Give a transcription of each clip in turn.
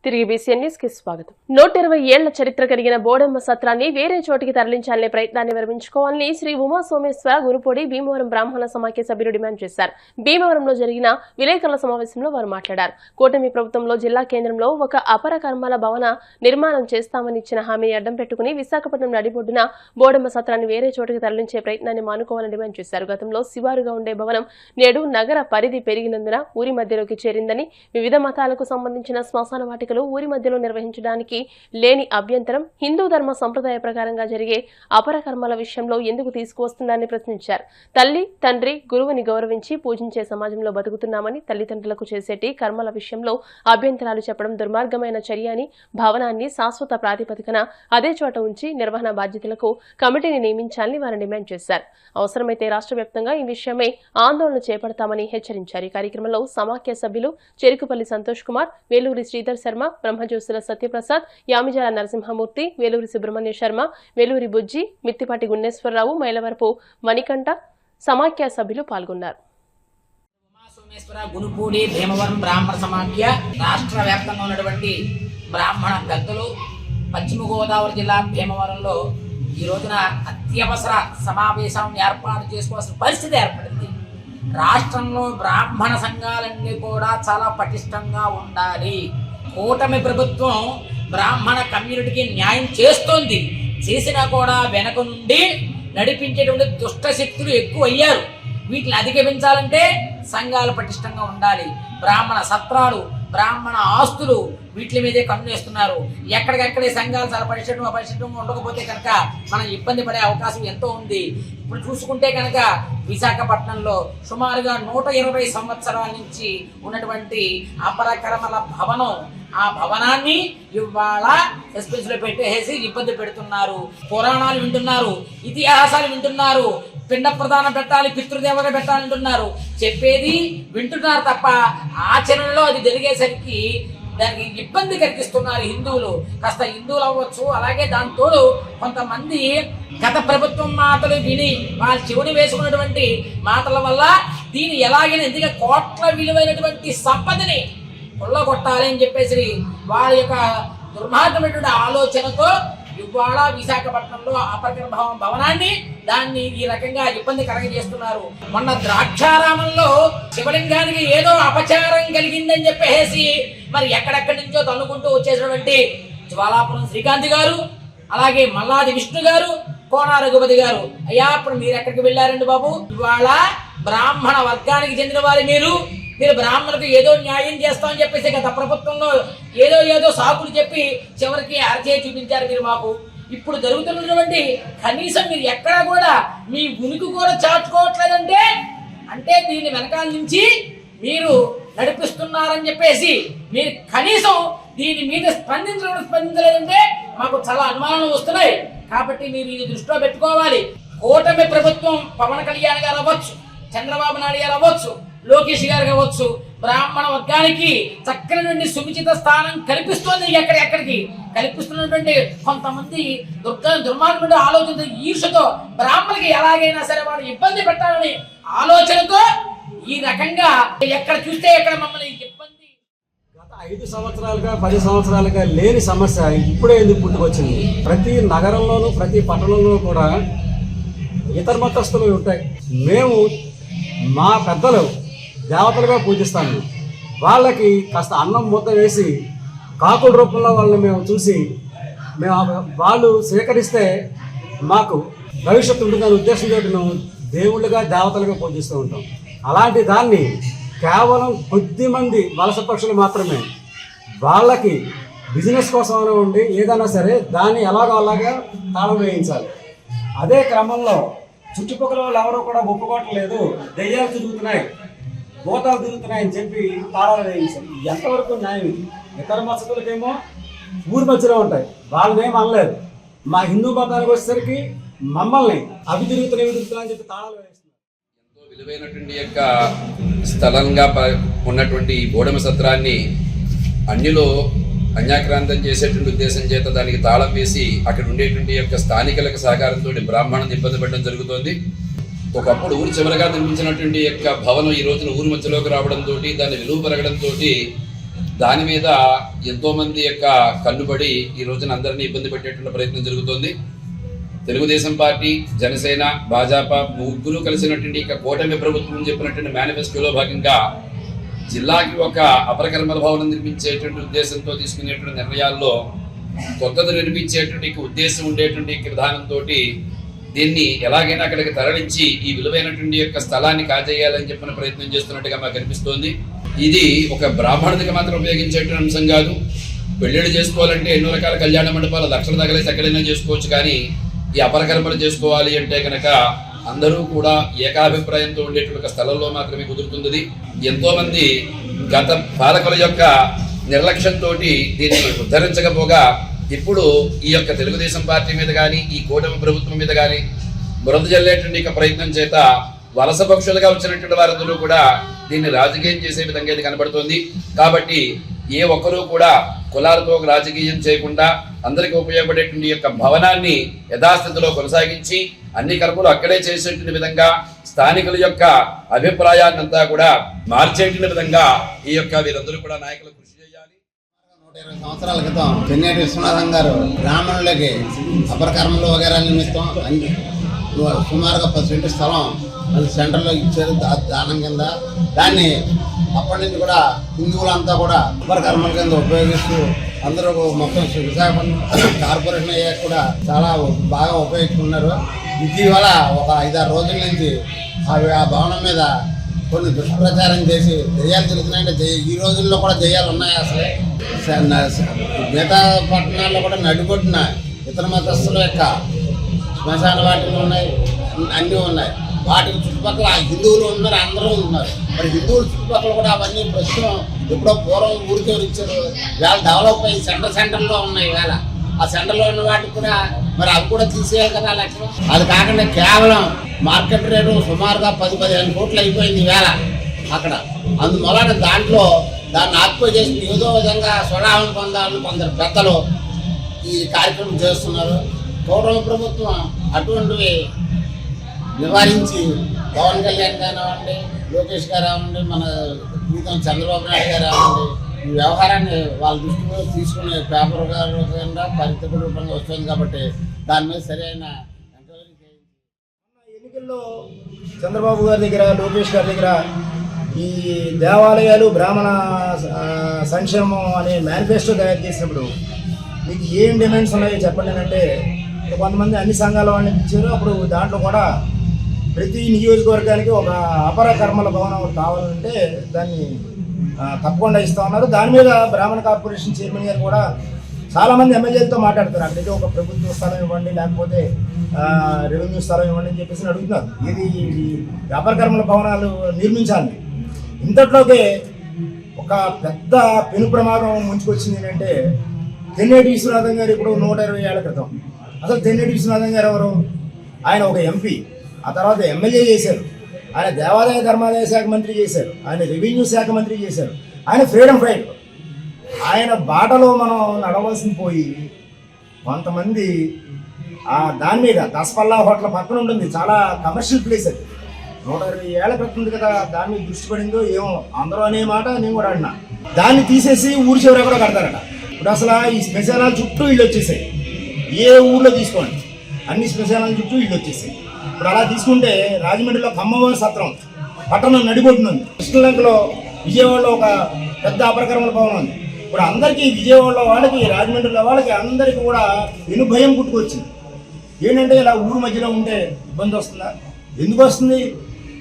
తిరిగి BCN news కి స్వాగతం. 120 ఏళ్ల చరిత్ర కలిగిన బోడెమ్మ సత్రాన్ని వేరే చోటికి తరలించాలనే ప్రయత్నాన్ని విరమించుకోవాలని శ్రీ ఉమా సోమేశ్వర గురుపొడి భీమవరం బ్రాహ్మణ సమాఖ్య సభ్యులు డిమాండ్ చేశారు. భీమవరంలో జరిగిన విలేకరుల సమావేశంలో వారు మాట్లాడారు. కూటమి ప్రభుత్వంలో జిల్లా కేంద్రంలో ఒక అపర కర్మల భవన నిర్మాణం చేస్తామని ఇచ్చిన హామీని అడ్డం పెట్టుకుని విశాఖపట్నం నడిబొడ్డున బోడెమ్మ సత్రాన్ని వేరే చోటికి తరలించే ప్రయత్నాన్ని మానుకోవాలని డిమాండ్ చేశారు. గతంలో శివారుగా ఉండే భవనం నేడు నగర పరిధి పెరిగినందున ఊరి మధ్యలోకి చేరిందని, వివిధ మతాలకు సంబంధించిన శ్మశాన వాటికలు ఊరి మధ్యలో నిర్వహించడానికి లేని అభ్యంతరం హిందూ ధర్మ సంప్రదాయ ప్రకారంగా జరిగే అపర కర్మల విషయంలో ఎందుకు తీసుకువస్తుందని ప్రశ్నించారు. తల్లి తండ్రి గురువుని గౌరవించి పూజించే సమాజంలో బతుకుతున్నామని, తల్లిదండ్రులకు చేసేటి కర్మల విషయంలో అభ్యంతరాలు చెప్పడం దుర్మార్గమైన చర్య అని, భవనాన్ని శాశ్వత ప్రాతిపదికన అదే చోట ఉంచి నిర్వహణ బాధ్యతలకు కమిటీని నియమించాలని వారు డిమాండ్ చేశారు. అవసరమైతే రాష్ట్ర వ్యాప్తంగా ఈ విషయమై ఆందోళన చేపడతామని హెచ్చరించారు. ఈ కార్యక్రమంలో సమాఖ్య సభ్యులు చెరుకుపల్లి సంతోష్ కుమార్, వేలూరి శ్రీధర్ శర్మ, బ్రహ్మజ్యోతుల సత్యప్రసాద్, యామిజాల నరసింహమూర్తి, వేలూరి సుబ్రహ్మణ్య శర్మ, వేలూరి బుజ్జి, మిత్తిపాటి గున్నేశ్వరరావు, మైలవరపు మణికంఠ సమాఖ్య సభ్యులు పాల్గొన్నారు. గురుపూడి భీమవరం బ్రాహ్మణ సమాఖ్య రాష్ట్ర వ్యాప్తంగా ఉన్నటువంటి బ్రాహ్మణ పెద్దలు పశ్చిమ గోదావరి జిల్లా భీమవరంలో ఈ రోజున అత్యవసర సమావేశం ఏర్పాటు చేసుకోవాల్సిన పరిస్థితి ఏర్పడింది. రాష్ట్రంలో బ్రాహ్మణ సంఘాలన్నీ కూడా చాలా పటిష్టంగా ఉండాలి. కూటమి ప్రభుత్వం బ్రాహ్మణ కమ్యూనిటీకి న్యాయం చేస్తోంది. చేసినా కూడా వెనక నుండి నడిపించేటువంటి దుష్ట శక్తులు ఎక్కువ అయ్యారు. వీటిని అధిగమించాలంటే సంఘాలు పటిష్టంగా ఉండాలి. బ్రాహ్మణ సత్రాలు, బ్రాహ్మణ ఆస్తులు వీటి మీదే కన్నేస్తున్నారు. ఎక్కడికెక్కడే సంఘాలు చాలా పరిశుభ్రంగా ఉండకపోతే కనుక మనం ఇబ్బంది పడే అవకాశం ఎంతో ఉంది. ఇప్పుడు చూసుకుంటే కనుక విశాఖపట్నంలో సుమారుగా 120 సంవత్సరాల నుంచి ఉన్నటువంటి అపరకర్మల భవనం, ఆ భవనాన్ని ఇవాళ సస్పెన్స్ లో పెట్టేసి ఇబ్బంది పెడుతున్నారు. పురాణాలు వింటున్నారు, ఇతిహాసాలు వింటున్నారు, పిండ ప్రదానం పెట్టాలి, పితృదేవత పెట్టాలంటున్నారు. చెప్పేది వింటున్నారు తప్ప ఆచరణలో అది జరిగేసరికి దానికి ఇబ్బంది కలిగిస్తున్నారు హిందువులు. కాస్త హిందువులు అవ్వచ్చు. అలాగే దాంతో కొంతమంది గత ప్రభుత్వం మాటలు విని వాళ్ళ చెవుని వేసుకున్నటువంటి మాటల వల్ల దీన్ని ఎలాగైనా ఎందుకంటే కోట్ల విలువైనటువంటి సంపదని కొల్లగొట్టాలి అని చెప్పేసి వాళ్ళ యొక్క దుర్మార్గమైనటువంటి ఆలోచనతో ఇవాళ విశాఖపట్నంలో అపరకర్మ భవనాన్ని దాన్ని ఈ రకంగా ఇబ్బంది కలగజేస్తున్నారు. మొన్న ద్రాక్షారామంలో శివలింగానికి ఏదో అపచారం కలిగిందని చెప్పేసి మరి ఎక్కడెక్కడి నుంచో తన్నుకుంటూ వచ్చేసినటువంటి జ్వాలాపురం శ్రీకాంత్ గారు, అలాగే మల్లాది విష్ణు గారు, కోన రఘుపతి గారు, అయ్యా ఇప్పుడు మీరు ఎక్కడికి వెళ్ళారండి బాబు? ఇవాళ బ్రాహ్మణ వర్గానికి చెందిన వారు మీరు బ్రాహ్మణులకు ఏదో న్యాయం చేస్తామని చెప్పేసి గత ప్రభుత్వంలో ఏదో సాకులు చెప్పి చివరికి అరచేయి చూపించారు మీరు మాకు. ఇప్పుడు జరుగుతున్నటువంటి కనీసం మీరు ఎక్కడా కూడా మీ ఉనికి కూడా చాటుకోవట్లేదంటే అంటే దీని వెనకాల నుంచి మీరు నడిపిస్తున్నారని చెప్పేసి మీరు కనీసం దీని మీద స్పందించలేదంటే మాకు చాలా అనుమానాలు వస్తున్నాయి. కాబట్టి మీరు ఇది దృష్టిలో పెట్టుకోవాలి. కూటమి ప్రభుత్వం పవన్ కళ్యాణ్ గారు అవ్వచ్చు, చంద్రబాబు నాయుడు గారు అవ్వచ్చు, లోకేష్ గారు కావచ్చు, బ్రాహ్మణ వర్గానికి చక్కనటువంటి సుముచిత స్థానం కల్పిస్తోంది. ఎక్కడికి కల్పిస్తున్నటువంటి కొంతమంది దుర్మార్గమైన ఆలోచనతో, ఈర్షతో బ్రాహ్మణులకి ఎలాగైనా సరే వాళ్ళు ఇబ్బంది పెట్టాలని ఆలోచనతో ఈ రకంగా ఎక్కడ చూస్తే ఎక్కడ మమ్మల్ని ఇబ్బంది. గత 5 సంవత్సరాలుగా 10 సంవత్సరాలుగా లేని సమస్య ఇప్పుడే ఎందుకు పుట్టుకొచ్చింది? ప్రతి నగరంలోనూ ప్రతి పట్టణంలో కూడా ఇతర మతస్థులు ఉంటాయి. మేము మా పెద్దలు దేవతలుగా పూజిస్తాము. వాళ్ళకి కాస్త అన్నం ముద్ద వేసి కాకుల రూపంలో వాళ్ళని మేము చూసి వాళ్ళు స్వీకరిస్తే మాకు భవిష్యత్తు ఉంటుందనే ఉద్దేశంతో మేము దేవుళ్ళుగా దేవతలుగా పూజిస్తూ ఉంటాం. అలాంటి దాన్ని కేవలం కొద్దిమంది వలస పక్షులు మాత్రమే వాళ్ళకి బిజినెస్ కోసమైనా ఉండి ఏదైనా సరే దాన్ని ఎలాగో అలాగా తాళం వేయించాలి. అదే క్రమంలో చుట్టుపక్కల వాళ్ళు ఎవరో కూడా ఒప్పుకోవట్లేదు, దెయ్యాలు తిరుగుతున్నాయి, భూతాలు తిరుగుతున్నాయని చెప్పి తాళాలు వేయించాలి. ఎంతవరకు న్యాయం? ఇతర మతస్థులకేమో ఊరి మధ్యలో ఉంటాయి, వాళ్ళనేం అనలేదు. మా హిందూ మతానికి వచ్చేసరికి మమ్మల్ని అవి తిరుగుతున్నాయని చెప్పి తాళాలు వేయిస్తున్నారు. ఎంతో విలువైనటువంటి యొక్క స్థలంగా ఉన్నటువంటి బోడెమ్మ సత్రాన్ని అన్యులో అన్యాక్రాంతం చేసేటువంటి ఉద్దేశం చేత దానికి తాళం వేసి అక్కడ ఉండేటువంటి యొక్క స్థానికులకు సహకారంతో బ్రాహ్మణుని ఇబ్బంది పెట్టడం జరుగుతోంది. ఒకప్పుడు ఊరి చివరగా నిర్మించినటువంటి యొక్క భవనం ఈ రోజున ఊరి మధ్యలోకి రావడంతో దాని విలువ పెరగడంతో దాని మీద ఎంతో మంది యొక్క కన్నుబడి ఈ రోజున అందరినీ ఇబ్బంది పెట్టేటువంటి ప్రయత్నం జరుగుతోంది. తెలుగుదేశం పార్టీ, జనసేన, భాజపా ముగ్గురు కలిసినటువంటి ఇక కూటమి ప్రభుత్వం చెప్పినటువంటి మేనిఫెస్టోలో భాగంగా జిల్లాకి ఒక అపరకర్మల భవనం నిర్మించేటువంటి ఉద్దేశంతో తీసుకునేటువంటి నిర్ణయాల్లో కొత్తది నిర్మించేటువంటి ఉద్దేశం ఉండేటువంటి విధానంతో దీన్ని ఎలాగైనా అక్కడికి తరలించి ఈ విలువైనటువంటి యొక్క స్థలాన్ని కాజేయాలని చెప్పిన ప్రయత్నం చేస్తున్నట్టుగా మాకు కనిపిస్తోంది. ఇది ఒక బ్రాహ్మణుడికి మాత్రం ఉపయోగించేటువంటి అంశం కాదు. పెళ్లిళ్ళు చేసుకోవాలంటే ఎన్నో రకాల కళ్యాణ మండపాలు లక్షలు తగలేసి ఎక్కడైనా చేసుకోవచ్చు, కానీ ఈ అపరకర్మలు చేసుకోవాలి అంటే కనుక అందరూ కూడా ఏకాభిప్రాయంతో ఉండేటువంటి స్థలంలో మాత్రమే కుదురుతుంది. ఎంతో మంది గత పాలకుల యొక్క నిర్లక్ష్యంతో దీన్ని ఉద్ధరించకపోగా ఇప్పుడు ఈ యొక్క తెలుగుదేశం పార్టీ మీద కానీ ఈ కూటమి ప్రభుత్వం మీద కానీ బురద జల్లేటువంటి ప్రయత్నం చేత వలస పక్షులుగా వచ్చినటువంటి వారందరూ కూడా దీన్ని రాజకీయం చేసే విధంగా ఇది కనబడుతోంది. కాబట్టి ఏ ఒక్కరూ కూడా కులాలతో రాజకీయం చేయకుండా అందరికీ ఉపయోగపడేటువంటి యొక్క భవనాన్ని యథాస్థితిలో కొనసాగించి అన్ని కర్మలు అక్కడే చేసేటువంటి విధంగా స్థానికుల యొక్క అభిప్రాయాన్నంతా కూడా మార్చేటువంటి విధంగా ఈ యొక్క వీరందరూ కూడా నాయకులు కృషి చేయాలి. 120 సంవత్సరాల క్రితం చెన్నైటి విశ్వనాథం గారు బ్రాహ్మణులకి అపరకర్మలు వగేరా నిమిత్తం సుమారుగా 10 సెంటు స్థలం అది సెంటర్లో ఇచ్చారు దానం కింద. దాన్ని అప్పటి నుంచి కూడా హిందువులంతా కూడా అపరకర్మల కింద ఉపయోగిస్తూ అందరూ మొత్తం విశాఖపట్నం కార్పొరేషన్ అయ్యాక కూడా చాలా బాగా ఉపయోగిస్తున్నారు. ఇటీవల ఒక 5-6 రోజుల నుంచి ఆ భవనం మీద కొన్ని దుష్ప్రచారం చేసి దెయ్యాలు తిరుగుతున్నాయంటే ఈ రోజుల్లో కూడా దెయ్యాలు ఉన్నాయి. అసలే మిగతా పట్టణాల్లో కూడా నడిగొట్టిన ఇతర మతస్థుల యొక్క శ్మశాన వాటిలు ఉన్నాయి, అన్నీ ఉన్నాయి. వాటికి చుట్టుపక్కల హిందువులు ఉన్నారు, అందరూ ఉన్నారు. మరి హిందువుల చుట్టుపక్కల కూడా అవన్నీ ప్రస్తుతం ఎప్పుడో పూర్వం ఊరికే ఇచ్చారు. వేళ డెవలప్ అయ్యి సెంటర్లో ఉన్నాయి. వేళ ఆ సెంటర్లో ఉన్న వాటికి కూడా మరి అవి కూడా తీసేయాలి కదా లక్ష్యం. అది కాకుండా కేవలం మార్కెట్ రేటు సుమారుగా 10-15 కోట్లు అయిపోయింది వేళ అక్కడ. అందువలన దాంట్లో దాన్ని ఆక్యుపై చేసి ఏదో విధంగా స్వలాభం పొందాలని కొందరు పెద్దలు ఈ కార్యక్రమం చేస్తున్నారు. కూటమి ప్రభుత్వం అటువంటివి నివారించి పవన్ కళ్యాణ్ గారు అవ్వండి, లోకేష్ గారు అవ్వండి, మన గీతం చంద్రబాబు నాయుడు గారు అవ్వండి, ఈ వ్యవహారాన్ని వాళ్ళ దృష్టిలో తీసుకునే పేపర్ రూపంగా పరిస్థితి రూపంగా వస్తుంది. కాబట్టి దాని మీద సరైన ఎంక్వైరీ చేయించి ఎన్నికల్లో చంద్రబాబు గారి దగ్గర, లోకేష్ గారి దగ్గర ఈ దేవాలయాలు బ్రాహ్మణ సంక్షేమం అనే మేనిఫెస్టో తయారు చేసినప్పుడు మీకు ఏం డిమాండ్స్ ఉన్నాయో చెప్పండి అంటే కొంతమంది అన్ని సంఘాల వాళ్ళని ఇచ్చారు. అప్పుడు దాంట్లో కూడా ప్రతి నియోజకవర్గానికి ఒక అపర కర్మల భవనం కావాలంటే దాన్ని తప్పకుండా ఇస్తా ఉన్నారు. దాని మీద బ్రాహ్మణ కార్పొరేషన్ చైర్మన్ గారు కూడా చాలామంది ఎమ్మెల్యేలతో మాట్లాడతారు. అక్కడైతే ఒక ప్రభుత్వ స్థలం ఇవ్వండి, లేకపోతే రెవెన్యూ స్థలం ఇవ్వండి అని చెప్పేసి అడుగుతున్నారు. ఇది అపర కర్మల భవనాలు నిర్మించాలి. ఇంతట్లోకే ఒక పెద్ద పెను ప్రమాదం ముంచుకొచ్చింది ఏంటంటే తెన్నేటి విశ్వనాథం గారు ఇప్పుడు 120 ఏళ్ల క్రితం. అసలు తెన్నేటి విశ్వనాథం గారు ఎవరు? ఆయన ఒక ఎంపీ, ఆ తర్వాత ఎమ్మెల్యే చేశారు, ఆయన దేవాదాయ ధర్మాదాయ శాఖ మంత్రి చేశారు, ఆయన రెవెన్యూ శాఖ మంత్రి చేశారు, ఆయన ఫ్రీడమ్ ఫైటర్. ఆయన బాటలో మనం నడవలసింది పోయి కొంతమంది దాని మీద దసపల్లా హోటల్ పక్కన ఉంటుంది, చాలా కమర్షియల్ ప్లేస్ అది. 120 ఏళ్ల క్రితం ఉంది కదా, దాని మీద దృష్టి పడిందో ఏమో అందరూ అనే మాట నేను కూడా అన్నా. దాన్ని తీసేసి ఊరి చివర కూడా కడతారట. ఇప్పుడు అసలు ఈ శ్మశానాల చుట్టూ ఇళ్ళు వచ్చేసాయి. ఏ ఊళ్ళో తీసుకోండి అన్ని శ్మశానాల చుట్టూ ఇళ్ళు వచ్చేసాయి. ఇప్పుడు అలా తీసుకుంటే రాజమండ్రిలో కమ్మవారి సత్రం పట్టణం నడిబొట్టునుంది. కృష్ణలంకలో విజయవాడలో ఒక పెద్ద అపరకర్మల భవనం ఉంది. ఇప్పుడు అందరికీ విజయవాడలో వాళ్ళకి, రాజమండ్రిలో వాళ్ళకి అందరికీ కూడా భయం పుట్టుకొచ్చింది. ఏంటంటే ఇలా ఊరు మధ్యలో ఉంటే ఇబ్బంది వస్తుందా? ఎందుకు వస్తుంది?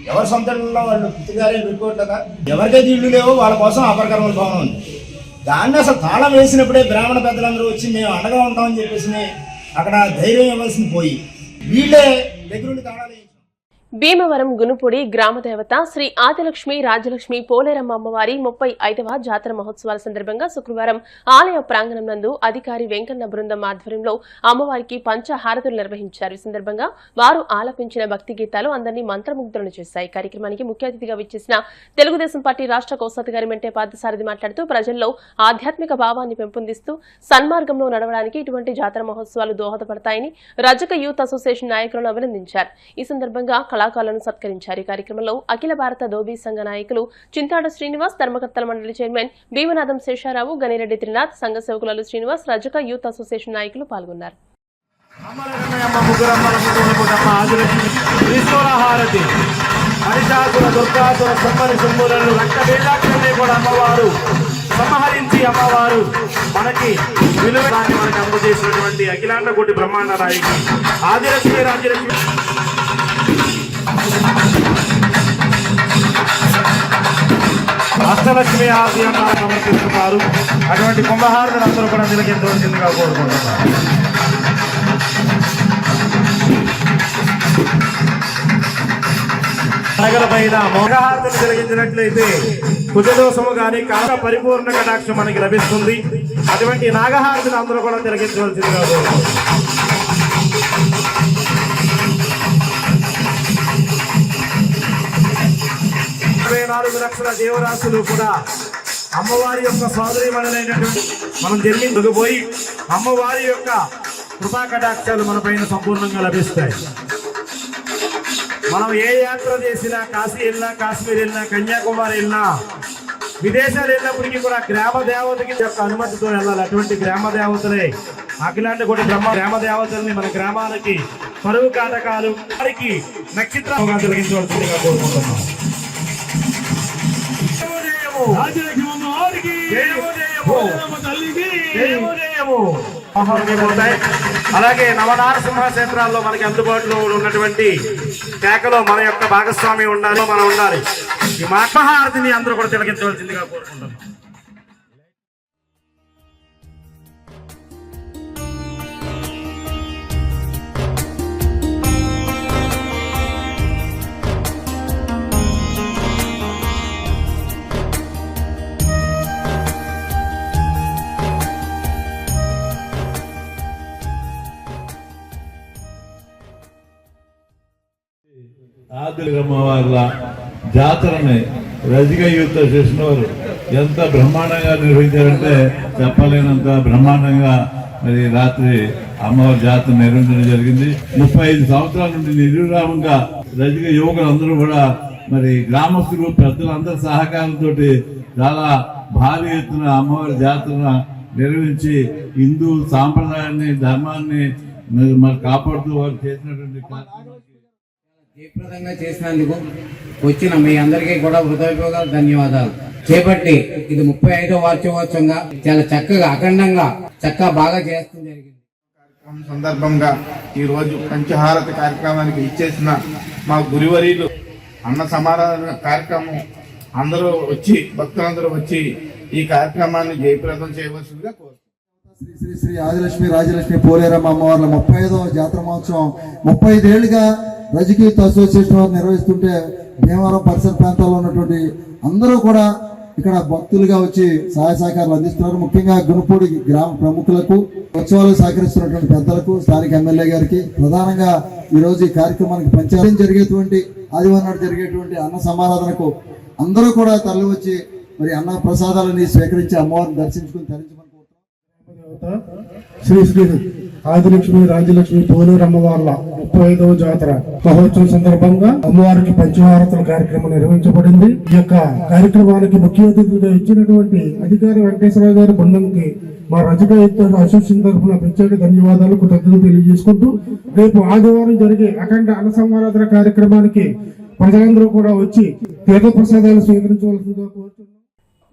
ఎవరి సొంత ఇళ్ళలో వాళ్ళు పుట్టిగారే పెట్టుకోవట్లేదా? ఎవరికైతే ఇళ్ళు లేవో వాళ్ళ కోసం అపరకర్మల భవనం ఉంది. దాన్ని అసలు తాళం వేసినప్పుడే బ్రాహ్మణ పెద్దలందరూ వచ్చి మేము అండగా ఉంటామని చెప్పేసి అక్కడ ధైర్యం ఇవ్వాల్సింది పోయి వీళ్ళే దగ్గరుండి తాళాలు. భీమవరం గునుపూడి గ్రామదేవత శ్రీ ఆదిలక్ష్మి రాజలక్ష్మి పోలేరమ్మ అమ్మవారి 35వ జాతర మహోత్సవాల సందర్భంగా శుక్రవారం ఆలయ ప్రాంగణం నందు అధికారి వెంకన్న బృందం ఆధ్వర్యంలో అమ్మవారికి పంచహారతులు నిర్వహించారు. ఈ సందర్భంగా వారు ఆలపించిన భక్తి గీతాలు అందరినీ మంత్రముగ్ధులను చేశాయి. కార్యక్రమానికి ముఖ్య అతిథిగా విచ్చేసిన తెలుగుదేశం పార్టీ రాష్ట్ర కోశాధికారి మెంటే పార్థసారథి మాట్లాడుతూ ప్రజల్లో ఆధ్యాత్మిక భావాన్ని పెంపొందిస్తూ సన్మార్గంలో నడవడానికి ఇటువంటి జాతర మహోత్సవాలు దోహదపడతాయని రజక యూత్ అసోసియేషన్ నాయకులను అభినందించారు. ఈ సందర్భంగా కళాకారులను సత్కరించారు. ఈ కార్యక్రమంలో అఖిల భారత దోబీ సంఘ నాయకులు చింతాడ శ్రీనివాస్, ధర్మకర్తల మండలి చైర్మన్ భీమనాథం శేషారావు, గనిరెడ్డి త్రినాథ్, సంఘ సేవకులు శ్రీనివాస్, రజక యూత్ అసోసియేషన్ నాయకులు పాల్గొన్నారు. అమ్మవారు సంహరించి అమ్మవారు మనకి విలువదాన్ని మనకి అందజేసినటువంటి అఖిలాండ కోటి బ్రహ్మాండ నాయకి ఆదిలక్ష్మి రాజ్యలక్ష్మి అష్టలక్ష్మి ఆశయాన్ని సమర్పిస్తున్నారు. అటువంటి కుంభహారులను అందరూ కూడా తిలకించవలసిందిగా కోరుకుంటున్నారు. నగలపైన మోగహారతిని కలిగించినట్లయితే కుజదోషము కానీ కాల పరిపూర్ణ కటాక్షం మనకి లభిస్తుంది. అటువంటి నాగహారతిని అందరూ కూడా తిలకించవలసిందిగా కోరుకుంటున్నారు. 24 లక్షల జీవరాశులు కూడా అమ్మవారి యొక్క సోదరీమణులైనటువంటి మనం జన్మించకపోయి అమ్మవారి యొక్క కృపా కటాక్షాలు మన పైన సంపూర్ణంగా లభిస్తాయి. మనం ఏ యాత్ర చేసినా, కాశీ వెళ్ళినా, కాశ్మీర్ వెళ్ళినా, కన్యాకుమారి వెళ్ళినా, విదేశాలు వెళ్ళినప్పటికీ కూడా గ్రామ దేవతకి యొక్క అనుమతితో వెళ్ళాలి. అటువంటి గ్రామ దేవతలే అఖిలాండ కోటి బ్రహ్మ గ్రామ దేవతల్ని మన గ్రామాలకి పరువు కాటకాలు వారికి నక్షత్రంగా తొలగించవలసిందిగా కోరుకుంటున్నాం. అలాగే నవనారసింహ క్షేత్రాల్లో మనకి అందుబాటులో ఉన్నటువంటి శాఖలో మన యొక్క భాగస్వామి ఉండాలి, మనం ఉండాలి. ఈ మహారతిని అందరూ కూడా తిలకించవలసిందిగా కోరుకుంటున్నాం. ఆదిలమ్మవార్ల జాతరని రజిక యూత్ అసోసియేషన్ వారు ఎంత బ్రహ్మాండంగా నిర్వహించారంటే చెప్పలేనంత బ్రహ్మాండంగా మరి రాత్రి అమ్మవారి జాతర నిర్వహించడం జరిగింది. 35 సంవత్సరాల నుండి నిర్విరామంగా రజిక యువకులందరూ కూడా మరి గ్రామస్తులు పెద్దలందరి సహకారంతో చాలా భారీ ఎత్తున అమ్మవారి జాతర నిర్వహించి హిందూ సాంప్రదాయాన్ని, ధర్మాన్ని మరి కాపాడుతూ వారు చేసినటువంటి జయప్రదంగా చేసినందుకు వచ్చిన మీ అందరికీ కూడా హృదయపూర్వక ధన్యవాదాలు. చేపట్టి ఇది 35వ వార్షికోత్సవంగా చాలా చక్కగా అఖండంగా బాగా చేస్తూ జరిగింది. సందర్భంగా ఈ రోజు పంచహారతి కార్యక్రమానికి ఇచ్చేసిన మా గురువర్యులు అన్న సమారాధన కార్యక్రమం అందరూ వచ్చి భక్తులందరూ వచ్చి ఈ కార్యక్రమాన్ని జయప్రదం చేయవలసిందిగా కోరుతున్నాను. శ్రీ శ్రీ శ్రీ ఆదిలక్ష్మి రాజలక్ష్మి పోలేరమ్మ అమ్మవార్ల 35వ జాతర మహోత్సవం 35 ఏళ్లుగా రజిక యూత్ అసోసియేషన్ వారు నిర్వహిస్తుంటే భీమవరం పరిసర ప్రాంతాల్లో ఉన్నటువంటి అందరూ కూడా ఇక్కడ భక్తులుగా వచ్చి సహాయ సహకారాలు అందిస్తున్నారు. ముఖ్యంగా గునుపూడి గ్రామ ప్రముఖులకు, ఉత్సవాలు సహకరిస్తున్నటువంటి పెద్దలకు, స్థానిక ఎమ్మెల్యే గారికి, ప్రధానంగా ఈ రోజు ఈ కార్యక్రమానికి పంచాయతీ జరిగేటువంటి ఆదివారం నాడు జరిగేటువంటి అన్న సమారాధనకు అందరూ కూడా తరలి వచ్చి మరి అన్న ప్రసాదాలని స్వీకరించి అమ్మవారిని దర్శించుకుని తరించమని శ్రీ శ్రీ ఆదిలక్ష్మి రాజ్యలక్ష్మి పోలేరు అమ్మవార్ల 35వ జాతర మహోత్సవం సందర్భంగా అమ్మవారికి పంచహారతుల కార్యక్రమం నిర్వహించబడింది. ఈ యొక్క కార్యక్రమానికి ముఖ్య అతిథిగా ఇచ్చినటువంటి అధికారి వెంకటేశ్వర గారి బృందంకి మా రజిక యూత్ అసోసియేషన్ తరఫున ప్రత్యేక ధన్యవాదాలు, కృతజ్ఞతలు తెలియజేసుకుంటూ రేపు ఆదివారం జరిగే అఖండ అన్న సమారాధన కార్యక్రమానికి ప్రజలందరూ కూడా వచ్చి తీర్థ ప్రసాదాలు స్వీకరించవలసిందిగా కోరుతున్నాం.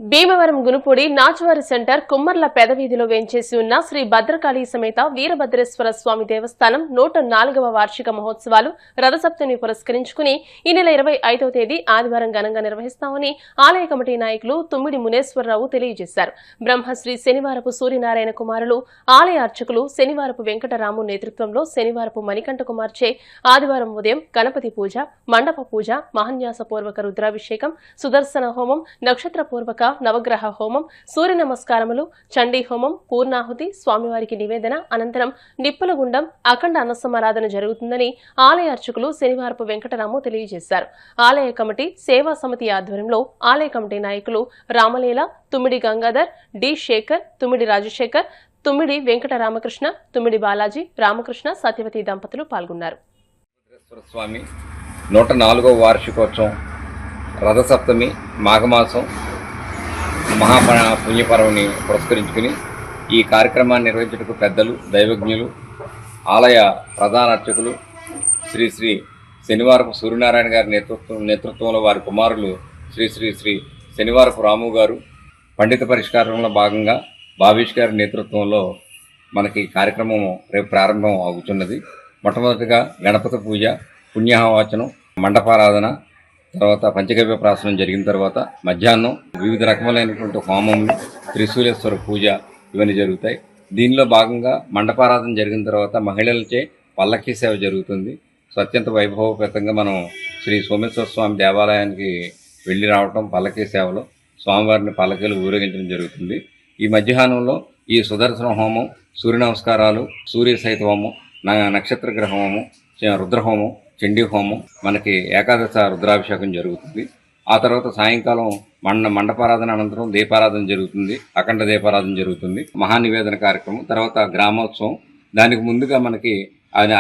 భీమవరం గునుపూడి నాచువారి సెంటర్ కుమ్మర్ల పెదవీధిలో వేంచేసి ఉన్న శ్రీ భద్రకాళి సమేత వీరభద్రేశ్వర స్వామి దేవస్థానం 104వ వార్షిక మహోత్సవాలు రథసప్తమిని పురస్కరించుకుని ఈ నెల 25వ తేదీ ఆదివారం ఘనంగా నిర్వహిస్తామని ఆలయ కమిటీ నాయకులు తుమ్మిడి మునేశ్వరరావు తెలియజేశారు. బ్రహ్మశ్రీ శనివారపు సూర్యనారాయణ కుమారులు, ఆలయ అర్చకులు శనివారపు వెంకటరాము నేతృత్వంలో శనివారపు మణికంఠ కుమార్చే ఆదివారం ఉదయం గణపతి పూజ, మండప పూజ, మహాన్యాసపూర్వక రుద్రాభిషేకం, సుదర్శన హోమం, నక్షత్రపూర్వక నవగ్రహ హోమం, సూర్య నమస్కారములు, చండీ హోమం, పూర్ణాహుతి, స్వామివారికి నివేదన అనంతరం నిప్పుల గుండం, అఖండ అన్నసమారాధన జరుగుతుందని ఆలయ అర్చకులు శనివారపు వెంకటరాము తెలియజేశారు. ఆలయ కమిటీ సేవా సమితి ఆధ్వర్యంలో ఆలయ కమిటీ నాయకులు రామలీల, తుమ్మిడి గంగాధర్, డి శేఖర్, తుమ్మిడి రాజశేఖర్, తుమ్మిడి వెంకట రామకృష్ణ, తుమ్మిడి బాలాజీ, రామకృష్ణ, సత్యవతి దంపతులు పాల్గొన్నారు. స్వామి 104వ వార్షికోత్సవం రథసప్తమి మాఘమాసం పుణ్యపర్వని పురస్కరించుకుని ఈ కార్యక్రమాన్ని నిర్వహించుటకు పెద్దలు, దైవజ్ఞులు, ఆలయ ప్రధాన అర్చకులు శ్రీ శ్రీ శనివారపు సూర్యనారాయణ గారి నేతృత్వంలో వారి కుమారులు శ్రీ శ్రీ శ్రీ శనివారపు రాము గారు, పండిత పరిష్కారంలో భాగంగా భావేష్ గారి నేతృత్వంలో మనకి కార్యక్రమం రేపు ప్రారంభం అవుతున్నది. మొట్టమొదటిగా గణపతి పూజ, పుణ్యాహవాచనం, మండపారాధన, తర్వాత పంచగవ్య ప్రాసనం జరిగిన తర్వాత మధ్యాహ్నం వివిధ రకములైనటువంటి హోమములు, త్రిశూలేశ్వర పూజ ఇవన్నీ జరుగుతాయి. దీనిలో భాగంగా మండపారాధన జరిగిన తర్వాత మహిళలచే పల్లకీ సేవ జరుగుతుంది. అత్యంత వైభవపేతంగా మనం శ్రీ సోమేశ్వర స్వామి దేవాలయానికి వెళ్ళి రావటం, పల్లకీ సేవలో స్వామివారిని పల్లకీలు ఊరేగించడం జరుగుతుంది. ఈ మధ్యాహ్నంలో ఈ సుదర్శన హోమం, సూర్య నమస్కారాలు, సూర్య సహిత హోమం, నక్షత్ర గ్రహ హోమం, రుద్రహోమం, చండీ హోమం, మనకి ఏకాదశ రుద్రాభిషేకం జరుగుతుంది. ఆ తర్వాత సాయంకాలం మండపారాధన అనంతరం దీపారాధన జరుగుతుంది, అఖండ దీపారాధన జరుగుతుంది, మహానివేదన కార్యక్రమం, తర్వాత గ్రామోత్సవం. దానికి ముందుగా మనకి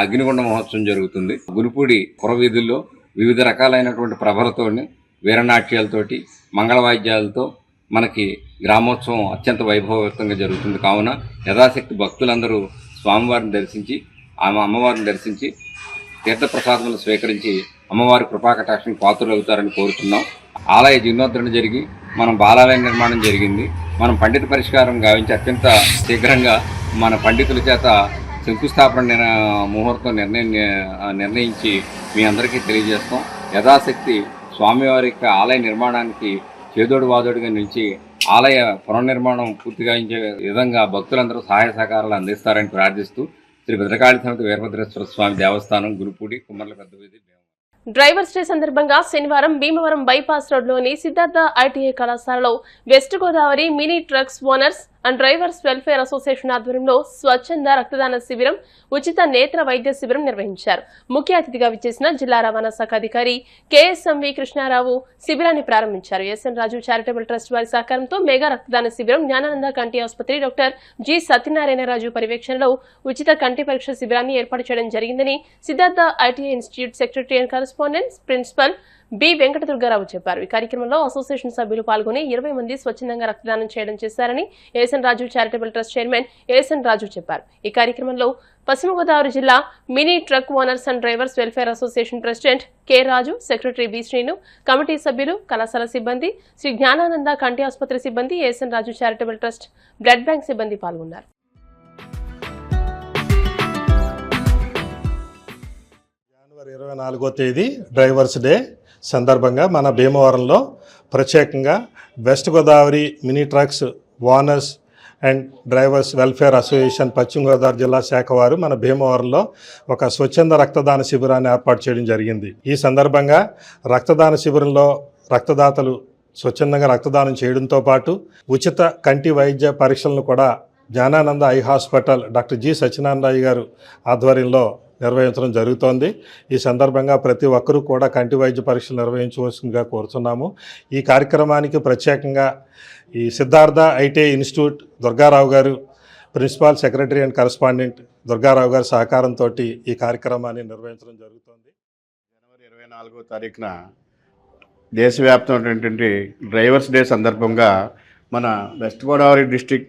అగ్నిగుండ మహోత్సవం జరుగుతుంది. గురుపూడి పురవీధుల్లో వివిధ రకాలైనటువంటి ప్రభలతో, వీరనాట్యాలతోటి, మంగళవాద్యాలతో మనకి గ్రామోత్సవం అత్యంత వైభవయుతంగా జరుగుతుంది. కావున యథాశక్తి భక్తులందరూ స్వామివారిని దర్శించి, అమ్మవారిని దర్శించి తీర్థప్రసాదములు స్వీకరించి అమ్మవారి కృపాకటాక్షం పాత్రలు అవుతారని కోరుతున్నాం. ఆలయ జీర్ణోద్ధరణ జరిగి మనం బాలాలయ నిర్మాణం జరిగింది. మనం పండిత పరిష్కారం గావించి అత్యంత శీఘ్రంగా మన పండితుల చేత శంకుస్థాపన ముహూర్తం నిర్ణయించి మీ అందరికీ తెలియజేస్తాం. యథాశక్తి స్వామివారి యొక్క ఆలయ నిర్మాణానికి చేదోడు వాదోడుగా నిలిచి ఆలయ పునర్నిర్మాణం పూర్తిగా విధంగా భక్తులందరూ సహాయ సహకారాలు అందిస్తారని ప్రార్థిస్తూ శ్రీ భద్రకాళి సమేత వీరభద్రేశ్వర స్వామి దేవస్థానం, గురుపూడి, కుమ్మర్ల పెద్దవీధి. డ్రైవర్స్ డే సందర్భంగా శనివారం భీమవరం బైపాస్ రోడ్లోని సిద్ధార్థ ఐటీఐ కళాశాలలో west Godavari mini trucks owners and drivers welfare association ఆధ్వర్యంలో స్వచ్ఛంద రక్తదాన శిబిరం, ఉచిత నేత్ర వైద్య శిబిరం నిర్వహించారు. ముఖ్య అతిథిగా విచ్చేసిన జిల్లా రవాణా శాఖ అధికారి కేఎస్ఎంవి కృష్ణారావు శిబిరాన్ని ప్రారంభించారు. ఎస్ఎన్ రాజు చారిటబుల్ ట్రస్ట్ వారి సహకారంతో మెగా రక్తదాన శిబిరం జ్ఞానానంద కంటి ఆసుపత్రి డాక్టర్ జి సత్యనారాయణరాజు పర్యవేక్షణలో ఉచిత కంటి పరీక్ష శిబిరాన్ని ఏర్పాటు చేయడం జరిగిందని Siddhartha ITI institute secretary and correspondent principal B Venkatadurgarao చెప్పారు. ఈ కార్యక్రమంలో అసోసియేషన్ సభ్యులు పాల్గొని 20 మంది స్వచ్ఛందంగా రక్తదానం చేయడం చేశారని ASN Raju charitable trust chairman ASN Raju చెప్పారు. ఈ కార్యక్రమంలో పశ్చిమ గోదావరి జిల్లా mini truck owners and drivers welfare association president K Raju, secretary B Srinu, committee సభ్యులు, కళాశాల సిబ్బంది, శ్రీ జ్ఞానానంద కంటి ఆసుపత్రి సిబ్బంది, ASN Raju charitable trust blood bank సిబ్బంది పాల్గొన్నారు. జనవరి 24వ తేదీ డ్రైవర్స్ డే సందర్భంగా మన భీమవరంలో ప్రత్యేకంగా west Godavari mini trucks owners and drivers welfare association పశ్చిమ గోదావరి జిల్లా శాఖ వారు మన భీమవరంలో ఒక స్వచ్ఛంద రక్తదాన శిబిరాన్ని ఏర్పాటు చేయడం జరిగింది. ఈ సందర్భంగా రక్తదాన శిబిరంలో రక్తదాతలు స్వచ్ఛందంగా రక్తదానం చేయడంతో పాటు ఉచిత కంటి వైద్య పరీక్షలను కూడా Gnanananda eye hospital doctor G Satyanarayana గారు ఆధ్వర్యంలో నిర్వహించడం జరుగుతోంది. ఈ సందర్భంగా ప్రతి ఒక్కరూ కూడా కంటి వైద్య పరీక్షలు నిర్వహించవలసిందిగా కోరుతున్నాము. ఈ కార్యక్రమానికి ప్రత్యేకంగా ఈ సిద్ధార్థ ఐటీఐ ఇన్స్టిట్యూట్ దుర్గారావు గారు, principal, secretary and correspondent Durgarao గారి సహకారంతో ఈ కార్యక్రమాన్ని నిర్వహించడం జరుగుతోంది. జనవరి 24వ తారీఖున దేశవ్యాప్తమైనటువంటి డ్రైవర్స్ డే సందర్భంగా మన west Godavari district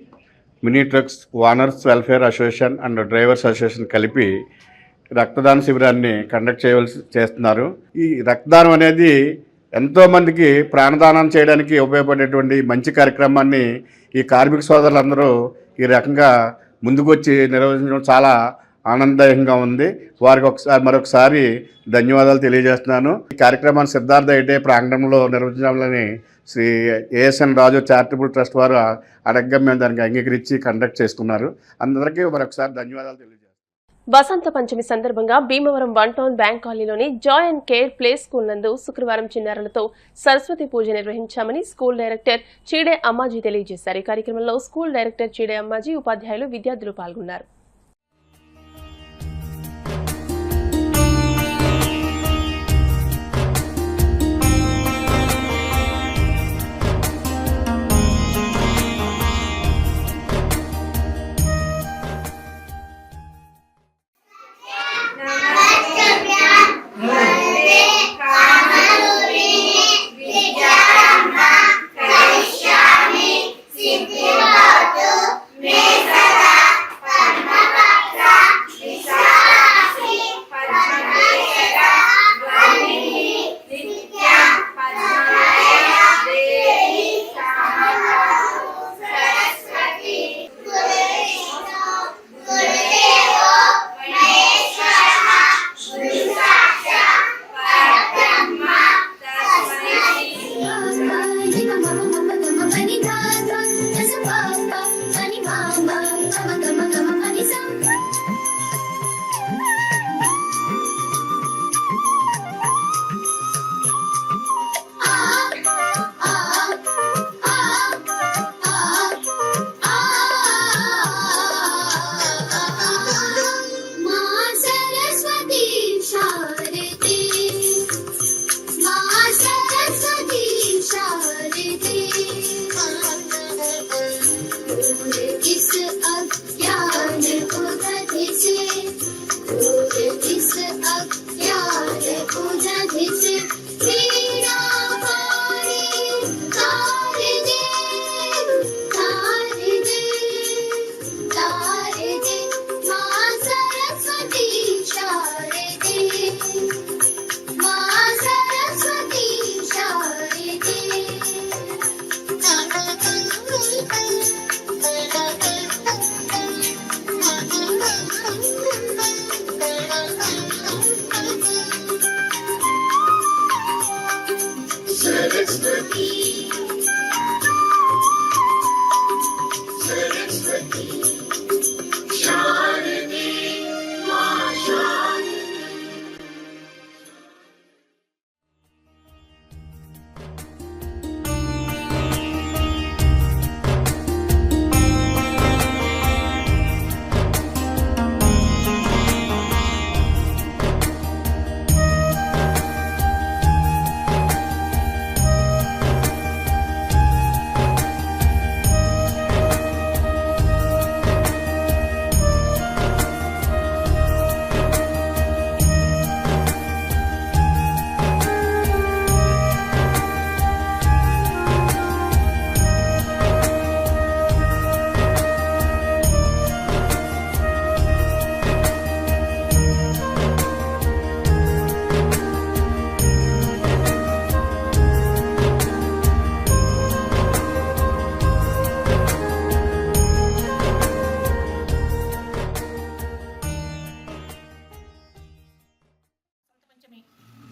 mini trucks owners welfare association and drivers association కలిపి రక్తదాన శిబిరాన్ని కండక్ట్ చేస్తున్నారు. ఈ రక్తదానం అనేది ఎంతోమందికి ప్రాణదానం చేయడానికి ఉపయోగపడేటువంటి మంచి కార్యక్రమాన్ని ఈ కార్మిక సోదరులందరూ ఈ రకంగా ముందుకొచ్చి నిర్వహించడం చాలా ఆనందదాయకంగా ఉంది. వారికి మరొకసారి ధన్యవాదాలు తెలియజేస్తున్నాను. ఈ కార్యక్రమాన్ని సిద్ధార్థ ఐటీఐ ప్రాంగణంలో నిర్వహించాలని Shri ASN Raju charitable trust వారు అడగ్గా మేము దానికి అంగీకరించి కండక్ట్ చేసుకున్నారు. అందరికీ మరొకసారి ధన్యవాదాలు తెలియజేస్తున్నాను. వసంత పంచమి సందర్భంగా భీమవరం 1 టౌన్ బ్యాంక్ కాలనీలోని Joy and care play school నందు శుక్రవారం చిన్నారులతో సరస్వతి పూజ నిర్వహించామని స్కూల్ డైరెక్టర్ చీడే అమ్మాజీ తెలియజేశారు. ఈ కార్యక్రమంలో స్కూల్ డైరెక్టర్ చీడే అమ్మాజీ, ఉపాధ్యాయులు, విద్యార్థులు పాల్గొన్నారు.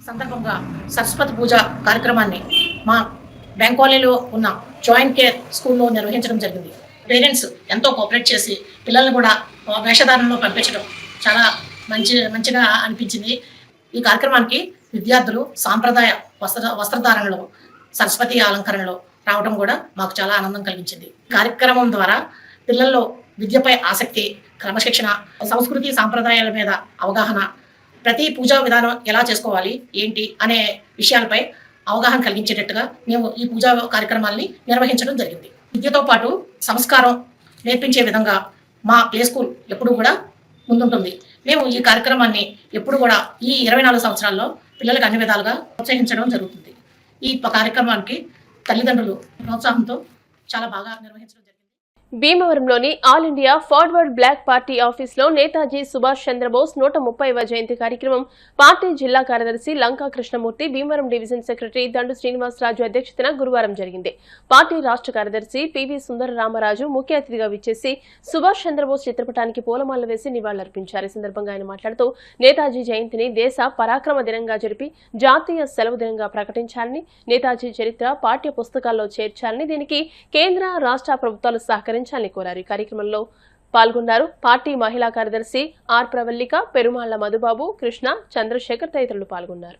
సందర్భంగా సరస్వతి పూజ కార్యక్రమాన్ని మా బ్యాంక్ కాలనీలో ఉన్న జాయింట్ కేర్ స్కూల్లో నిర్వహించడం జరిగింది. పేరెంట్స్ ఎంతో కోఆపరేట్ చేసి పిల్లల్ని కూడా వేషధారణలో పంపించడం చాలా మంచిగా అనిపించింది. ఈ కార్యక్రమానికి విద్యార్థులు సాంప్రదాయ వస్త్రధారణలో సరస్వతి అలంకరణలో రావడం కూడా మాకు చాలా ఆనందం కలిగించింది. కార్యక్రమం ద్వారా పిల్లల్లో విద్యపై ఆసక్తి, క్రమశిక్షణ, సంస్కృతి సాంప్రదాయాల మీద అవగాహన, ప్రతి పూజా విధానం ఎలా చేసుకోవాలి ఏంటి అనే విషయాలపై అవగాహన కలిగించేటట్టుగా మేము ఈ పూజా కార్యక్రమాల్ని నిర్వహించడం జరిగింది. విద్యతో పాటు సంస్కారం నేర్పించే విధంగా మా ప్లే స్కూల్ ఎప్పుడూ కూడా ముందుంటుంది. మేము ఈ కార్యక్రమాన్ని ఎప్పుడు కూడా ఈ 24 సంవత్సరాల్లో పిల్లలకు అన్ని విధాలుగా ప్రోత్సహించడం జరుగుతుంది. ఈ కార్యక్రమానికి తల్లిదండ్రులు ప్రోత్సాహంతో చాలా బాగా నిర్వహించడం జరిగింది. భీమవరంలోని All India Forward Bloc party ఆఫీసులో నేతాజీ సుభాష్ చంద్రబోస్ 130వ జయంతి కార్యక్రమం పార్టీ జిల్లా కార్యదర్శి లంకా కృష్ణమూర్తి, భీమవరం డివిజన్ సెక్రటరీ దండు శ్రీనివాసరాజు అధ్యక్షతన గురువారం జరిగింది. పార్టీ రాష్ట్ర కార్యదర్శి పివి సుందర రామరాజు ముఖ్య అతిథిగా విచ్చేసి సుభాష్ చంద్రబోస్ చిత్రపటానికి పూలమాల వేసి నివాళులర్పించారు. ఈ సందర్భంగా ఆయన మాట్లాడుతూ నేతాజీ జయంతిని దేశ పరాక్రమ దినంగా జరిపి జాతీయ సెలవు దినంగా ప్రకటించాలని, నేతాజీ చరిత్ర పాఠ్య పుస్తకాల్లో చేర్చాలని, దీనికి కేంద్ర రాష్ట్ర ప్రభుత్వాలు సహకరించాలని కోరారు. ఈ కార్యక్రమంలో పాల్గొన్నారు పార్టీ మహిళా కార్యదర్శి ఆర్ ప్రవల్లిక, పెరుమాళ్ల మధుబాబు, కృష్ణ, చంద్రశేఖర్ తదితరులు పాల్గొన్నారు.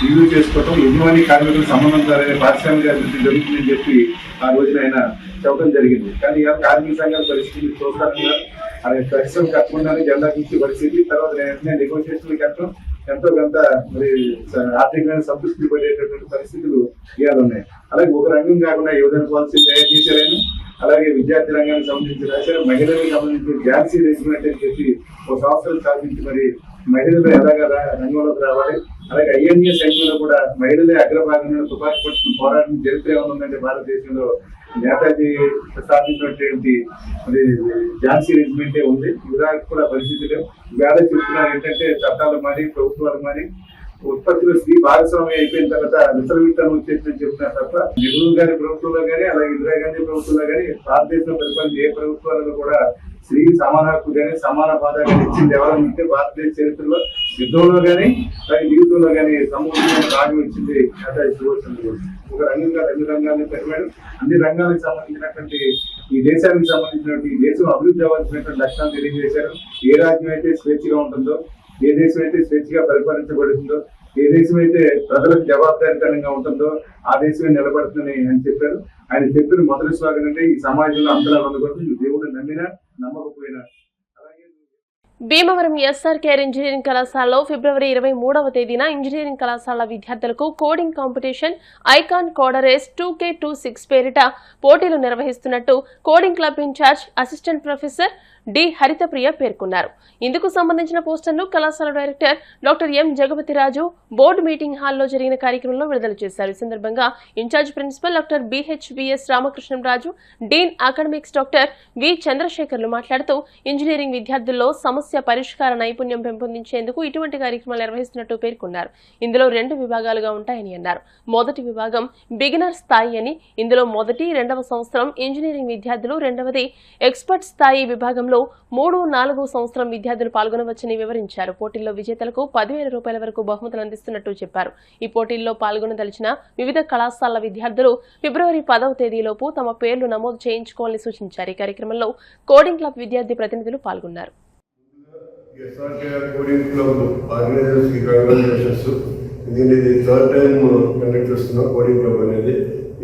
రివ్యూ చేసుకోవటం యజమాని కార్మికులకు సంబంధం ద్వారా పారిశ్రామిక అభివృద్ధి జరుగుతుందని చెప్పి ఆ రోజున ఆయన చెప్పడం జరిగింది. కానీ కార్మిక సంఘాల పరిస్థితి చూస్తాను అనే పరిశ్రమ కట్టకుండానే జెండా చూసే పరిస్థితి, తర్వాత నెగోషియేషన్లు కట్టడం ఎంతో కొంత మరి ఆర్థికమైన సంతృప్తి పడేటటువంటి పరిస్థితులు ఇవాళ ఉన్నాయి. అలాగే ఒక రంగం కాకుండా యువజన పాలసీ తయారు చేశారని, అలాగే విద్యార్థి రంగానికి సంబంధించి రాశారు, మహిళలకు సంబంధించి ఝాన్సీ రెజిమెంట్ అని చెప్పి ఒక సంవత్సరం స్థాపించి మరి మహిళలు ఎలాగా రంగంలోకి రావాలి, అలాగే ఐఎన్ఏ సైన్యంలో కూడా మహిళలే అగ్రభాగంలో తుపాకీ పట్టుకుని పోరాటం చరిత్ర ఏమైనా ఉందంటే భారతదేశంలో నేతాజీ స్థాపించినటువంటి మరి ఝాన్సీ రెజిమెంటే ఉంది. ఇరాక్ కూడా పరిస్థితులు వేళ చెప్తున్నారు ఏంటంటే చట్టాలు మారి ప్రభుత్వాలు మారి ఉత్పత్తిలో స్త్రీ భాగస్వామి అయిపోయిన తర్వాత విసర్విత్తనం వచ్చేసిందని చెప్తున్నారు తప్ప నెహ్రూ గారి ప్రభుత్వంలో కానీ అలాగే ఇందిరాగాంధీ ప్రభుత్వంలో కానీ భారతదేశంలో పరిపాలన ఏ ప్రభుత్వాలలో కూడా స్త్రీకి సమాన హక్కు కానీ సమాన బాధ కానీ ఇచ్చింది ఎవరైనా ఉంటే భారతదేశ చరిత్రలో యుద్ధంలో కానీ అలాగే జీవితంలో కానీ సమూహమైన భాగం ఇచ్చింది నేతాజీ సుభాష్ చంద్రబోస్. ఒక రంగం కాదు, అన్ని రంగాలను పరిమాణం అన్ని రంగాలకు సంబంధించినటువంటి ఈ దేశానికి సంబంధించినటువంటి ఈ దేశం అభివృద్ధి అవ్వాల్సినటువంటి లక్ష్యాలు తెలియజేశారు. ఏ రాజ్యం అయితే స్వేచ్ఛగా ఉంటుందో, ఏ దేశం అయితే స్వేచ్ఛగా పరిపాలించబడుతుందో, ఏ దేశం అయితే ప్రజలకు జవాబుదారీతనంగా ఉంటుందో ఆ దేశమే నిలబడుతుందని ఆయన చెప్పారు. ఆయన చెప్పిన మొదటి స్లోగన్ అంటే ఈ సమాజంలో అంతరాలు ఉండకూడదు, ఈ దేవుడు నమ్మినా నమ్మకపోయినా. భీమవరం ఎస్ఆర్కేఆర్ ఇంజనీరింగ్ కళాశాలలో ఫిబ్రవరి 23వ తేదీన ఇంజనీరింగ్ కళాశాల విద్యార్థులకు coding competition icon coder race 2K26 పేరిట పోటీలు నిర్వహిస్తున్నట్టు coding club in charge assistant professor D Harithapriya పేర్కొన్నారు. ఇందుకు సంబంధించిన పోస్టర్ను కళాశాల director doctor M Jagapathiraju board meeting హాల్లో జరిగిన కార్యక్రమంలో విడుదల చేశారు. ఈ సందర్భంగా in charge principal doctor BHBS Ramakrishnaraju, dean academics doctor V చంద్రశేఖర్లు మాట్లాడుతూ ఇంజనీరింగ్ విద్యార్థుల్లో సమస్య పరిష్కార నైపుణ్యం పెంపొందించేందుకు ఇటువంటి కార్యక్రమాలు నిర్వహిస్తున్నట్టు పేర్కొన్నారు. ఇందులో 2 విభాగాలుగా ఉంటాయని అన్నారు. మొదటి విభాగం బిగినర్ స్థాయి అని, ఇందులో మొదటి, 2వ సంవత్సరం ఇంజనీరింగ్ విద్యార్థులు, రెండవది ఎక్స్పర్ట్ స్థాయి విభాగంలో 3, 4 సంవత్సరం విద్యార్థులు పాల్గొనవచ్చని వివరించారు. పోటీల్లో విజేతలకు 10,000 రూపాయల వరకు బహుమతులు అందిస్తున్నట్టు చెప్పారు. ఈ పోటీల్లో పాల్గొనదలిచిన వివిధ కళాశాలల విద్యార్థులు ఫిబ్రవరి 10వ తేదీలోపు తమ పేర్లు నమోదు చేయించుకోవాలని సూచించారు. ఈ కార్యక్రమంలో కోడింగ్ క్లబ్ విద్యార్థి ప్రతినిధులు పాల్గొన్నారు. ఇది 3rd టైం కండక్ట్ చేస్తున్నాం కోడింగ్ క్లబ్ అనేది.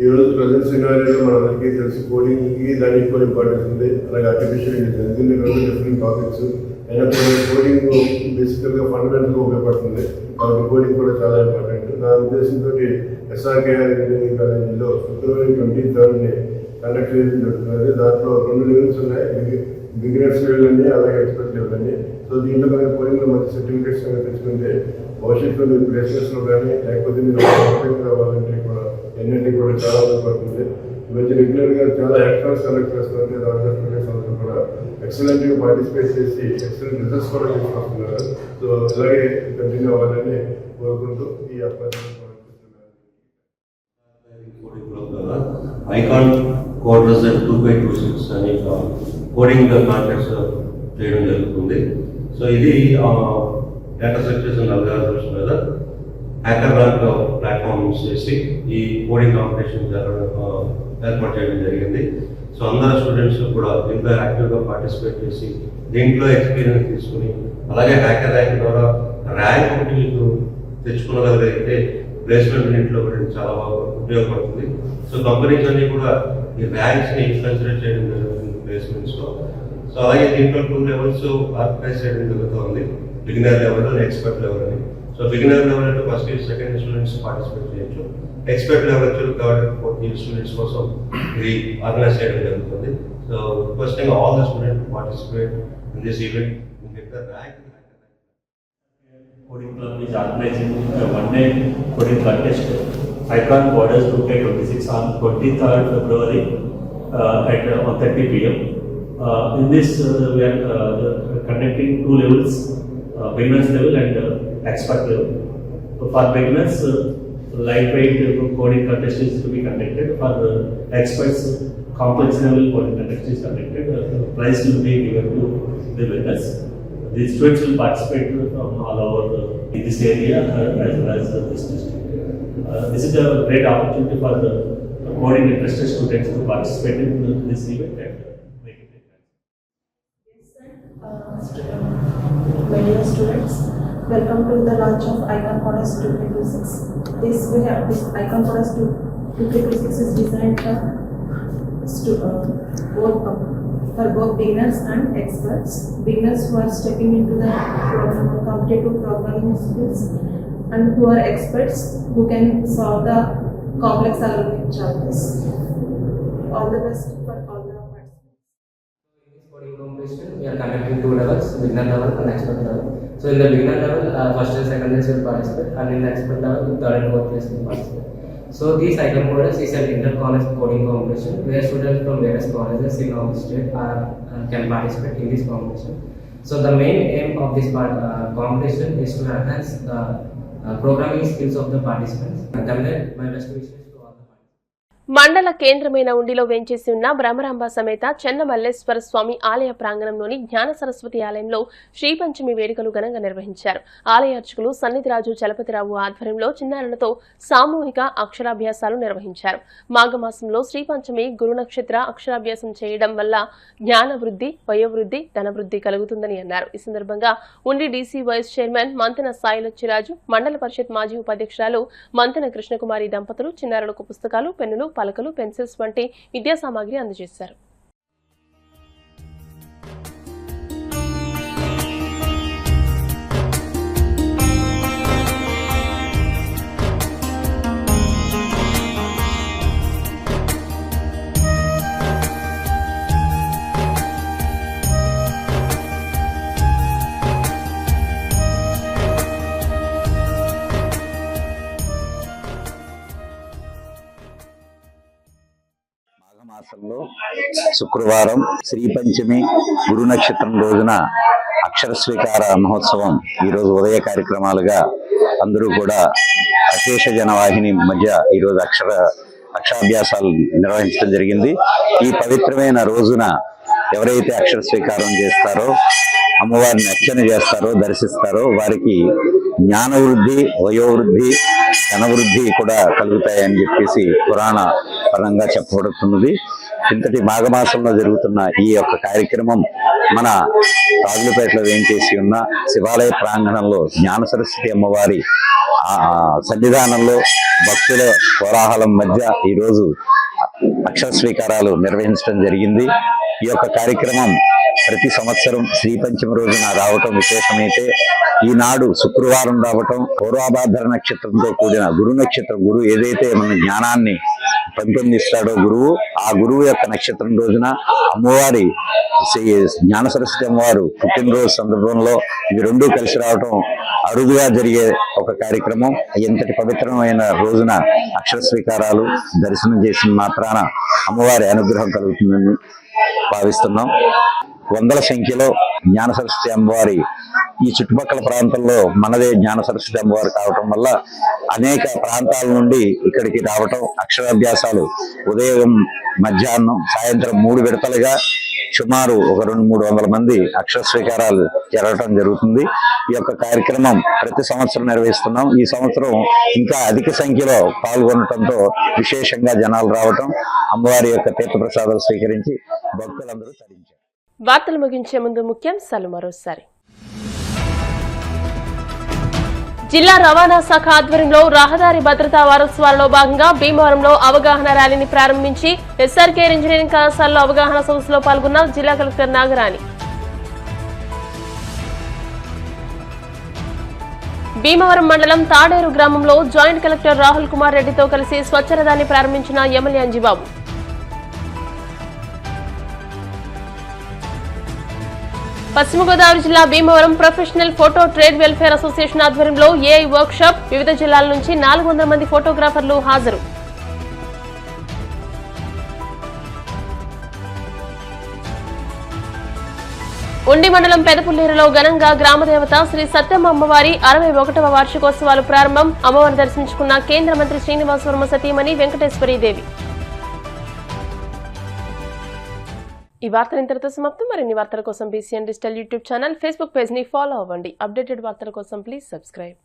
ఈ రోజు ప్రజెంట్ సినారియోలో మనందరికీ తెలుసు, కోడింగ్కి దానికి ఎక్కువ ఇంపార్టెన్స్ ఉంది. అలాగే ఆర్టిఫిషియల్ ఇంటెలిజెన్స్, దీన్ని 2 డిఫరెంట్ టాపిక్స్ అయినా కోడింగ్ బేసికల్గా ఫండమెంటల్గా ఉపయోగపడుతుంది. కాబట్టి కోడింగ్ కూడా చాలా ఇంపార్టెంట్. నా ఉద్దేశంతో ఎస్ఆర్కేఆర్ ఇంజనీరింగ్ కాలేజీలో ఫిబ్రవరి 23rd కండక్ట్ చేయడం జరుగుతున్నది. దాంట్లో 2 లెవెల్స్ ఉన్నాయి, బిగినర్స్ లెవెల్ అని అలాగే ఎక్స్పర్ట్ లెవెల్ అని. సో దీంట్లో కానీ కోడింగ్లో మంచి సర్టిఫికేట్స్ కానీ తెచ్చుకుంటే భవిష్యత్తులో మీరు ప్లేస్మెంట్స్లో కానీ లేకపోతే మీరు రావాలంటే కూడా ఎన్నింటి కూడా చాలా ఉపయోగపడుతుంది. ఈ మధ్య రెగ్యులర్గా చాలా హ్యాకథాన్స్ కండక్ట్ చేస్తున్నారు. దాంట్లో స్టూడెంట్స్ అందరూ కూడా ఎక్సలెంట్గా పార్టిసిపేట్ చేసి ఎక్సలెంట్ రిజల్ట్స్ కూడా తీసుకొస్తున్నారు. సో ఇలాగే కంటిన్యూ అవ్వాలని కోరుకుంటూ ఈ అవకాశం ఐకాన్ కోడర్స్ 2K26 అని కోడింగ్ కాంటెక్ట్స్ చేయడం జరుగుతుంది. సో ఇది డేటా స్ట్రక్చర్స్ అండ్ అల్గారిథమ్స్ మీద హ్యాకర్ ర్యాంక్ ప్లాట్ఫామ్ చేసి ఈ కోడింగ్ కాంపిటీషన్ ఏర్పాటు చేయడం జరిగింది. సో అందరు స్టూడెంట్స్ కూడా దీంట్లో యాక్టివ్గా పార్టిసిపేట్ చేసి దీంట్లో ఎక్స్పీరియన్స్ తీసుకుని అలాగే హ్యాకర్ ర్యాంక్ ద్వారా ర్యాంక్ ఒకటి మీకు తెచ్చుకోగలిగితే ప్లేస్మెంట్ ఇంట్లో కూడా చాలా బాగా ఉపయోగపడుతుంది. సో కంపెనీస్ అన్ని కూడా ఈ ర్యాంక్స్ని కన్సిడర్ చేయడం జరుగుతుంది ప్లేస్మెంట్స్లో. సో అలాగే దీంట్లో 2 లెవెల్స్ ఆర్గనైజ్ చేయడం జరుగుతుంది, beginner level and expert level అని. సో బిగినర్ లెవెల్ అంటే first year, second year students participate చేయొచ్చు. ఎక్స్పర్ట్ లెవెల్ వచ్చి థర్డ్, 4th ఇయర్ స్టూడెంట్స్ కోసం ఇది ఆర్గనైజ్ చేయడం జరుగుతుంది. So requesting all the students participate in this event and get the rank. Coding Club is organizing a one-day coding contest, Icon Coders 2K26 on 23rd February at 1:30 p.m. In this, we are conducting 2 levels, beginners level and expert level. For beginners, lightweight coding contest is to be conducted. For experts, complex level coding contest is conducted. Prize will be given to the winners. The students will participate from all over in this area as well as this district. This is a great opportunity for the coding interested students to participate in this event and make it a My dear students, welcome to the launch of Icon Coders 2K26. This Icon Coders 2K26 is designed for both beginners and experts. Beginners who are stepping into the competitive programming skills and who are experts who can solve the complex algorithmic challenges. All the best for all the participants. In this coding competition, we are conducting 2 levels, beginner level and expert level. So in the beginner level, first and second years will participate, and in the expert level, 3rd and 4th years will participate. So these Icon Coders is an inter-college coding competition where students from various colleges in our state can participate in this competition. So the main aim of this competition is to enhance the programming skills of the participants. And my best wishes to all the participants. మండల కేంద్రమైన ఉండిలో వేంచేసి ఉన్న బ్రహ్మరాంబ సమేత చెన్నమల్లేశ్వర స్వామి ఆలయ ప్రాంగణంలోని జ్ఞాన సరస్వతి ఆలయంలో శ్రీపంచమి వేడుకలు ఘనంగా నిర్వహించారు. ఆలయ అర్చకులు సన్నిధిరాజు చలపతిరావు ఆధ్వర్యంలో చిన్నారులతో సామూహిక అక్షరాభ్యాసాలు నిర్వహించారు. మాఘమాసంలో శ్రీపంచమి గురు నక్షత్ర అక్షరాభ్యాసం చేయడం వల్ల జ్ఞాన వృద్ధి, వయోవృద్ధి, ధనవృద్ధి కలుగుతుందని అన్నారు. ఈ సందర్భంగా ఉండి DC vice chairman Manthena Sailacchiraju, మండల పరిషత్ మాజీ ఉపాధ్యక్షురాలు మంతెన కృష్ణకుమారి దంపతులు చిన్నారులకు పుస్తకాలు, పెన్నులు, పలకలు, పెన్సిల్స్ వంటి విద్యా సామాగ్రి అందజేశారు. మాసంలో శుక్రవారం శ్రీపంచమి గురు నక్షత్రం రోజున అక్షర స్వీకార మహోత్సవం ఈరోజు ఉదయ కార్యక్రమాలుగా అందరూ కూడా అశేష జనవాహిని మధ్య ఈరోజు అక్షరాభ్యాసాలు నిర్వహించడం జరిగింది. ఈ పవిత్రమైన రోజున ఎవరైతే అక్షర స్వీకారం చేస్తారో, అమ్మవారిని అర్చన చేస్తారో, దర్శిస్తారో వారికి జ్ఞానవృద్ధి, వయోవృద్ధి, ధనవృద్ధి కూడా కలుగుతాయని చెప్పేసి పురాణ పరంగా చెప్పబడుతున్నది. ఇంతటి మాఘమాసంలో జరుగుతున్న ఈ యొక్క కార్యక్రమం మన రాజులపేటలో వేంచేసి ఉన్న శివాలయ ప్రాంగణంలో జ్ఞాన సరస్వతి అమ్మవారి సన్నిధానంలో భక్తుల కోలాహలం మధ్య ఈరోజు అక్షర స్వీకారాలు నిర్వహించడం జరిగింది. ఈ యొక్క కార్యక్రమం ప్రతి సంవత్సరం శ్రీపంచమి రోజున రావటం విశేషమైతే ఈనాడు శుక్రవారం రావటం పూర్వాభాద్ర నక్షత్రంతో కూడిన గురు నక్షత్రం, గురువు ఏదైతే మన జ్ఞానాన్ని పెంపొందిస్తాడో గురువు, ఆ గురువు యొక్క నక్షత్రం రోజున అమ్మవారి జ్ఞాన సరస్వతి అమ్మవారు పుట్టినరోజు సందర్భంలో ఇవి రెండూ కలిసి రావటం అరుదుగా జరిగే ఒక కార్యక్రమం. ఎంతటి పవిత్రమైన రోజున అక్షర స్వీకారాలు దర్శనం చేసిన మాత్రాన అమ్మవారి అనుగ్రహం కలుగుతుందని భావిస్తున్నాం. వందల సంఖ్యలో జ్ఞాన సరస్వతి అమ్మవారి ఈ చుట్టుపక్కల ప్రాంతంలో మనదే జ్ఞాన సరస్వతి అమ్మవారు కావటం వల్ల అనేక ప్రాంతాల నుండి ఇక్కడికి రావటం, అక్షరాభ్యాసాలు ఉదయం, మధ్యాహ్నం, సాయంత్రం 3 విడతలుగా సుమారు ఒక 200-300 మంది అక్షర స్వీకారాలు జరగటం జరుగుతుంది. ఈ యొక్క కార్యక్రమం ప్రతి సంవత్సరం నిర్వహిస్తున్నాం. ఈ సంవత్సరం ఇంకా అధిక సంఖ్యలో పాల్గొనటంతో విశేషంగా జనాలు రావటం, అమ్మవారి యొక్క తీర్థప్రసాదాలు స్వీకరించి భక్తులందరూ తరించారు. వార్తలు ముగించే ముందు ముఖ్యాంశాలు మరోసారి. జిల్లా రవాణా శాఖ ఆధ్వర్యంలో రహదారి భద్రతా వారోత్సవాలలో భాగంగా భీమవరంలో అవగాహన ర్యాలీని ప్రారంభించి ఎస్ఆర్కే ఇంజనీరింగ్ కళాశాలలో అవగాహన సదస్సులో పాల్గొన్న జిల్లా కలెక్టర్ నాగరాణి. భీమవరం మండలం తాడేరు గ్రామంలో జాయింట్ కలెక్టర్ రాహుల్ కుమార్ రెడ్డితో కలిసి స్వచ్ఛరథాన్ని ప్రారంభించిన ఎమ్మెల్యే అంజిబాబు. పశ్చిమ గోదావరి జిల్లా Bhimavaram professional photo trade welfare association ఆధ్వర్యంలో ఏఐ వర్క్ షాప్, వివిధ జిల్లాల నుంచి 400 మంది ఫోటోగ్రాఫర్లు హాజరు. ఉండి మండలం పెదపుల్లేరులో ఘనంగా గ్రామదేవత శ్రీ సత్యమ్మ అమ్మవారి 61వ వార్షికోత్సవాలు ప్రారంభం. అమ్మవారిని దర్శించుకున్న కేంద్ర మంత్రి శ్రీనివాస్ వర్మ సతీమణి వెంకటేశ్వరీదేవి. ఈ వార్తలు ఇంతటితో సమాప్తం. మరిన్ని వార్తల కోసం BCN digital YouTube channel, Facebook page ని ఫాలో అవ్వండి. అప్డేటెడ్ వార్తల కోసం ప్లీజ్ సబ్స్క్రైబ్.